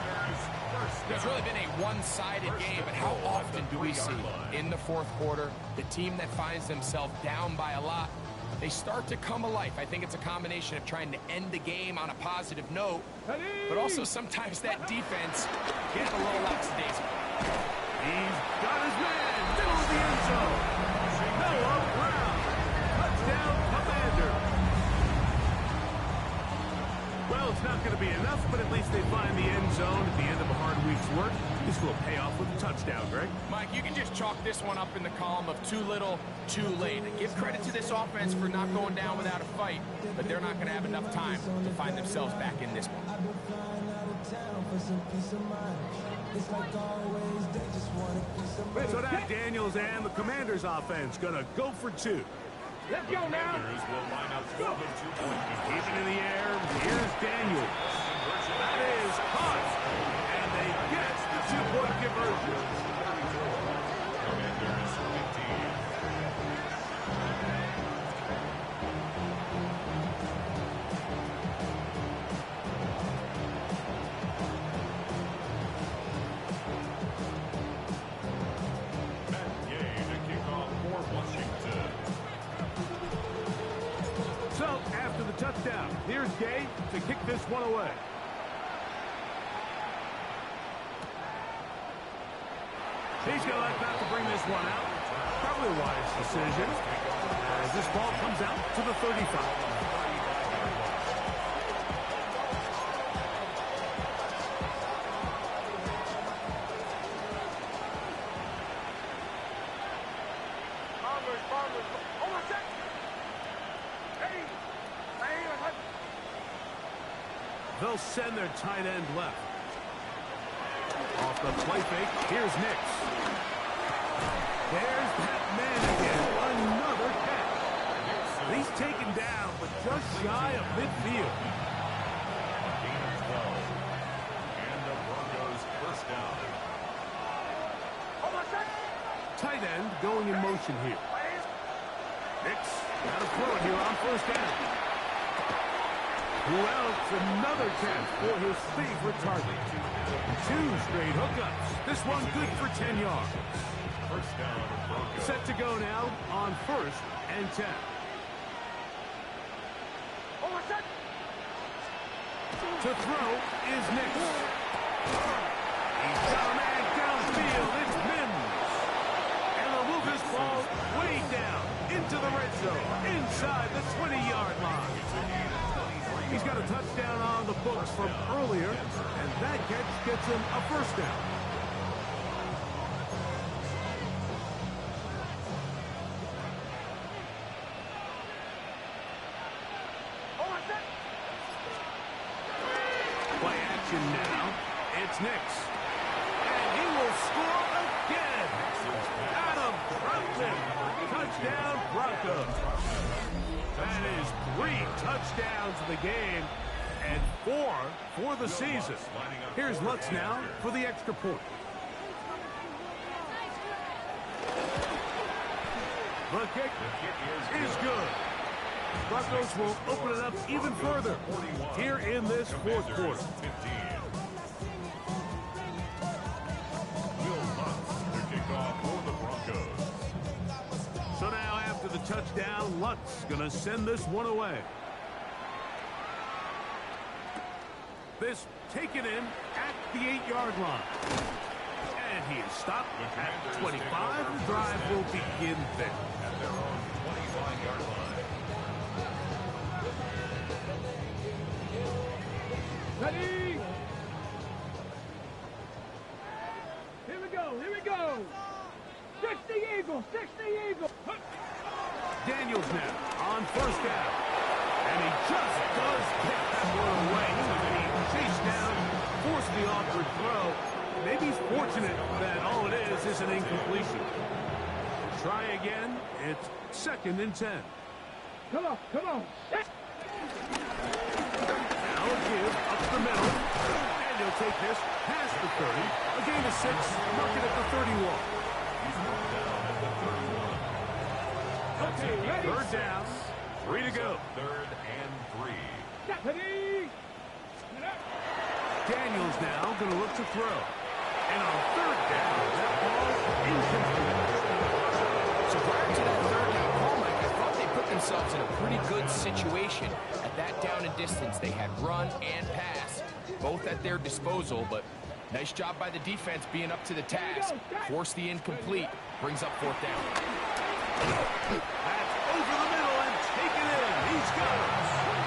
It's really been a one-sided game, but how often do we see in the fourth quarter the team that finds themselves down by a lot, they start to come alive. I think it's a combination of trying to end the game on a positive note, but also sometimes that defense gets a little lackadaisical. He's got his man, middle of the end zone. Noah Brown, touchdown Commander. Well, it's not going to be enough, but at least they find the end zone at the end of a hard week's work. This will pay off with a touchdown, Greg. Mike, you can just chalk this one up in the column of too little, too late. And give credit to this offense for not going down without a fight, but they're not going to have enough time to find themselves back in this one. So now Daniels and the Commanders offense going to go for 2. Let's go now. Commanders will line up for the 2-point Keeping in the air, here's Daniels. That is caught. And they get the 2-point conversion. Commanders 15. So, after the touchdown, here's Gay to kick this one away. He's going to like not to bring this one out. Probably a wise decision. As this ball comes out to the 35. They'll send their tight end left. Off the play fake, here's Nix. There's that man again, another catch. He's taken down, but just shy of midfield. Gain of 12. And the Broncos first tight end going in motion here. Nix, got to throw it here on first down. Wells, another catch for his favorite target. 2 straight hookups. This one good for 10 yards. First down, Broncos. Set to go now on 1st and 10. To throw is Nix. He's got a man downfield. It's Mims. And they'll move this ball way down into the red zone, inside the 20-yard line. He's got a touchdown on the books from earlier, and that catch gets him a first down. Play action now. It's Nix. And he will score again. Adam Brownson. Touchdown, Broncos. That is 3 touchdowns in the game and 4 for the season. Here's Lutz now for the extra point. The kick is good. Broncos will open it up even further here in this 4th quarter. So now after the touchdown, Lutz going to send this one away. This taken in at the 8-yard line. And he is stopped at 25. The drive will begin there. At their own 25-yard line. Ready? Here we go, here we go. 60 Eagles, 60 Eagles. Daniels now on first down. And he just does pick that one away. He chased down, forced the awkward throw. Maybe he's fortunate that all it is an incompletion. Try again. It's 2nd and 10. Come on, come on. Now a give up the middle. And he'll take this past the 30. A gain of 6, marking at the 31. He's brought down at the 31. Okay, ready? 3rd down. 3 to go. 3rd and 3. Ready? Daniels now going to look to throw. And on 3rd down, that ball incomplete. So prior to that 3rd down call, Mike, I thought they put themselves in a pretty good situation at that down and distance. They had run and pass, both at their disposal, but nice job by the defense being up to the task. Force the incomplete, brings up 4th down. That's over the middle and taken in. He's got it.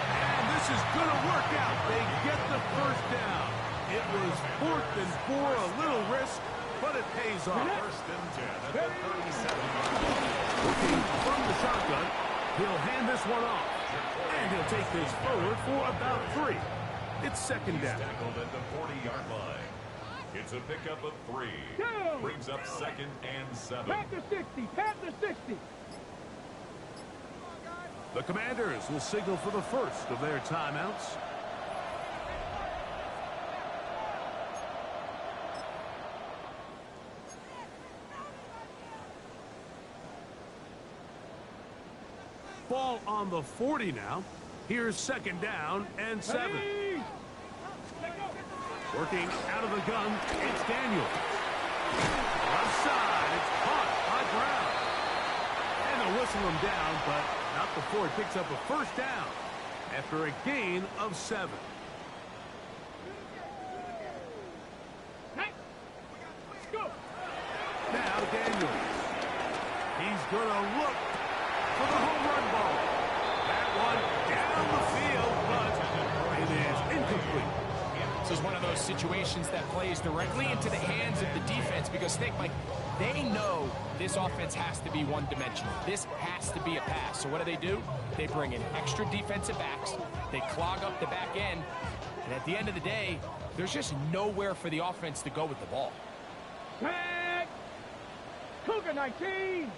And this is going to work out. They get the 1st down. It was 4th and 4, a little risk, but it pays off. 1st and 10 at the 37-yard line. Looking from the shotgun, he'll hand this one off. And he'll take this forward for about 3. It's 2nd down. Tackled at the 40-yard line. It's a pickup of 3. Brings up 2nd and 7. Panther 60, Panther 60. The Commanders will signal for the first of their timeouts. Ball on the 40 now. Here's 2nd down and 7. Working out of the gun, it's Daniels. Left side, it's caught by Brown. And they'll whistle him down, but not before it picks up a 1st down after a gain of 7. Now Daniels. He's going to look for the home run ball. That one down the field, but it is incomplete. This is one of those situations that plays directly into the hands of the defense because think, Mike, they know this offense has to be one-dimensional. This has to be a pass. So what do? They bring in extra defensive backs. They clog up the back end. And at the end of the day, there's just nowhere for the offense to go with the ball. Back. Cougar 19.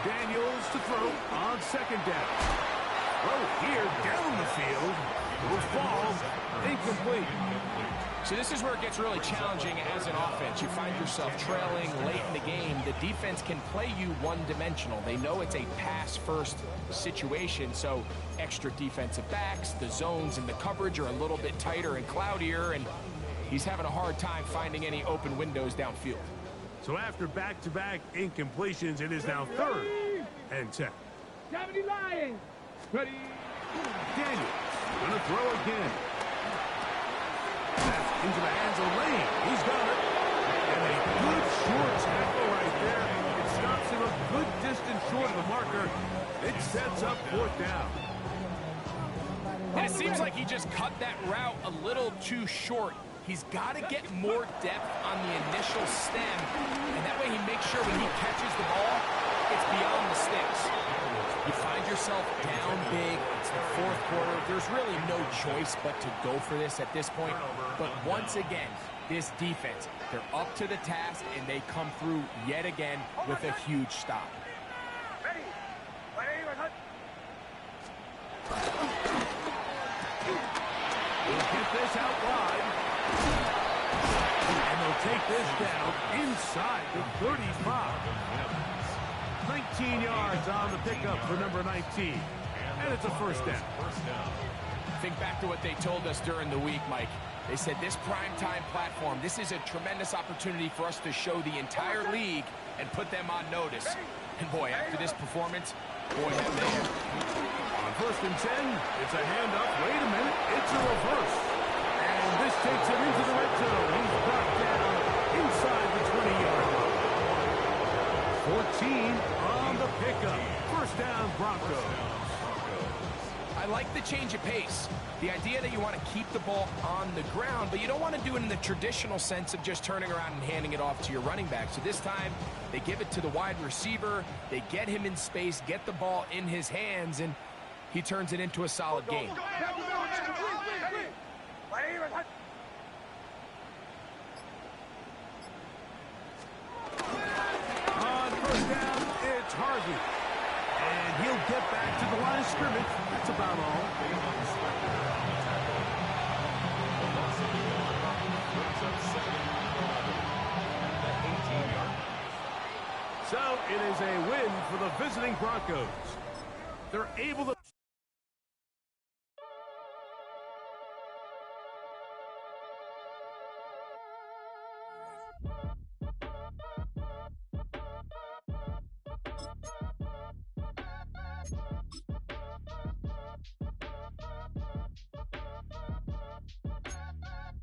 Daniels to throw on 2nd down. Throw here down the field. Will fall incomplete. So this is where it gets really challenging as an offense. You find yourself trailing late in the game. The defense can play you one-dimensional. They know it's a pass-first situation, so extra defensive backs, the zones and the coverage are a little bit tighter and cloudier, and he's having a hard time finding any open windows downfield. So after back-to-back incompletions, it is now 3rd and 10. Lions. Ready. Daniels gonna throw again. That's into the hands of Lane. He's got it. And a good short tackle right there. It stops him a good distance short of the marker. It sets up 4th down. And it seems like he just cut that route a little too short. He's got to get more depth on the initial stem, and that way he makes sure when he catches the ball, it's beyond the sticks. You find yourself down big. It's the 4th quarter. There's really no choice but to go for this at this point. But once again, this defense, they're up to the task, and they come through yet again with a huge stop. We'll get this out wide. And they'll take this down inside the 35. 19 yards on the pickup for number 19. And it's a 1st down. Think back to what they told us during the week, Mike. They said this primetime platform, this is a tremendous opportunity for us to show the entire league and put them on notice. And boy, after this performance, boy, have they ever. On 1st and 10, it's a handoff. Wait a minute, it's a reverse. And this takes him into the red zone. He's brought down inside the 20-yard line. 14 on the pickup. 1st down, Broncos. I like the change of pace. The idea that you want to keep the ball on the ground, but you don't want to do it in the traditional sense of just turning around and handing it off to your running back. So this time, they give it to the wide receiver. They get him in space, get the ball in his hands, and he turns it into a solid game. On 1st down, it's Harvey. And he'll get back to the line of scrimmage. That's about all. So it is a win for the visiting Broncos. They're able to...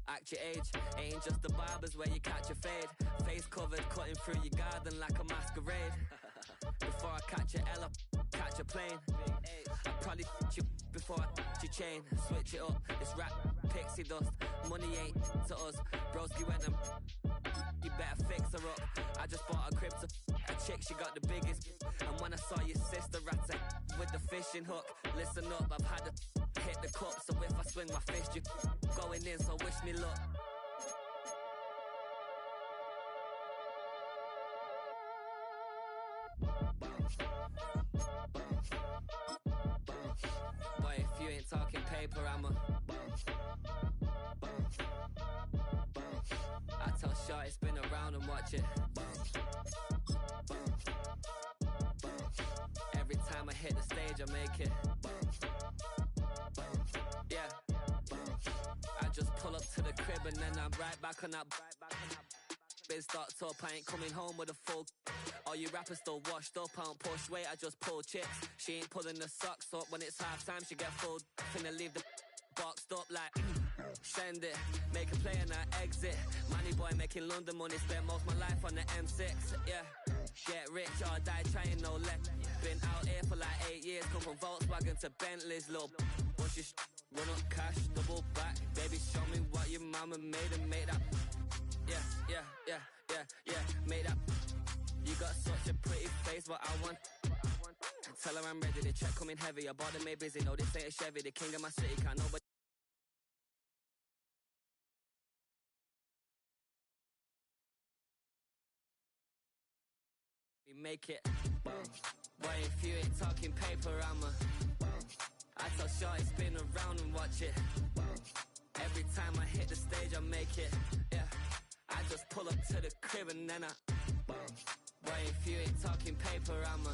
Act your age, ain't just the barbers where you catch a fade. Face covered, cutting through your garden like a masquerade. Before I catch your Ella, catch a plane. I probably f*** you before I your chain. Switch it up, it's rap, pixie dust. Money ain't to us, broski went and you better fix her up. I just bought a crib to a chick, she got the biggest. And when I saw your sister rat with the fishing hook, listen up, I've had to hit the cup. So if I swing my fist, you going in, so wish me luck. Boy, if you ain't talking paper, I'm a I tell Shorty spin around and watch it. Every time I hit the stage, I make it. Yeah. I just pull up to the crib and then I'm right back on that. Biz starts up, I ain't coming home with a full. All you rappers still washed up, I don't push weight, I just pull chips. She ain't pulling the socks up, when it's half time she get full. Finna leave the boxed up like send it, make a play and I exit. Money boy making London money, spend most of my life on the M6. Yeah, get rich or die trying, no let. Been out here for like 8 years, come from Volkswagen to Bentley's, little. Once you run up cash, double back, baby show me what your mama made and make that. Yeah, made that. You got such a pretty face, but I want. Tell her I'm ready, the check coming heavy. I bought them made busy, no this ain't a Chevy. The king of my city, can't nobody. We make it. Boy, if you ain't talking paper, I'm a. I tell Shorty spin around and watch it. Every time I hit the stage, I make it. Yeah, I just pull up to the crib and then I boom. Boy, if you ain't talking paper, I'ma